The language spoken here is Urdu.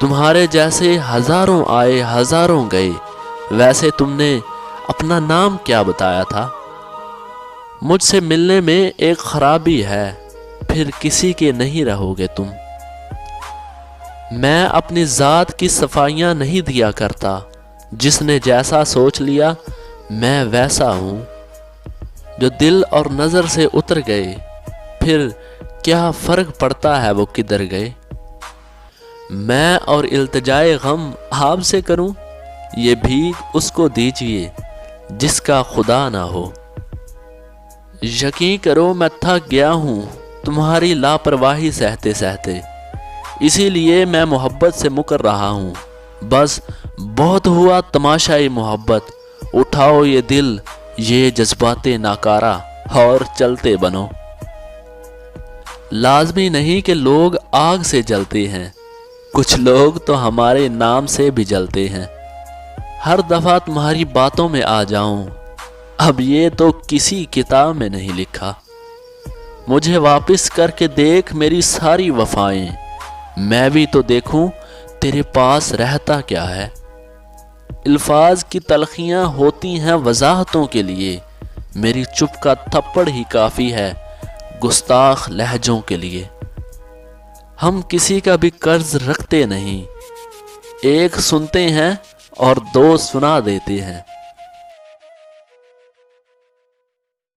تمہارے جیسے ہزاروں آئے ہزاروں گئے، ویسے تم نے اپنا نام کیا بتایا تھا؟ مجھ سے ملنے میں ایک خرابی ہے، پھر کسی کے نہیں رہو گے تم۔ میں اپنی ذات کی صفائیاں نہیں دیا کرتا، جس نے جیسا سوچ لیا میں ویسا ہوں۔ جو دل اور نظر سے اتر گئے، پھر کیا فرق پڑتا ہے وہ کدھر گئے؟ میں اور التجائے غم آپ سے کروں، یہ بھیک اس کو دیجئے جس کا خدا نہ ہو۔ یقین کرو میں تھک گیا ہوں تمہاری لاپرواہی سہتے سہتے، اسی لیے میں محبت سے مکر رہا ہوں۔ بس بہت ہوا تماشائی محبت، اٹھاؤ یہ دل یہ جذبات ناکارہ اور چلتے بنو۔ لازمی نہیں کہ لوگ آگ سے جلتے ہیں، کچھ لوگ تو ہمارے نام سے بھی جلتے ہیں۔ ہر دفعہ تمہاری باتوں میں آ جاؤں، اب یہ تو کسی کتاب میں نہیں لکھا۔ مجھے واپس کر کے دیکھ میری ساری وفائیں، میں بھی تو دیکھوں تیرے پاس رہتا کیا ہے۔ الفاظ کی تلخیاں ہوتی ہیں وضاحتوں کے لیے، میری چپ کا تھپڑ ہی کافی ہے گستاخ لہجوں کے لیے۔ ہم کسی کا بھی قرض رکھتے نہیں، ایک سنتے ہیں اور دو سنا دیتے ہیں۔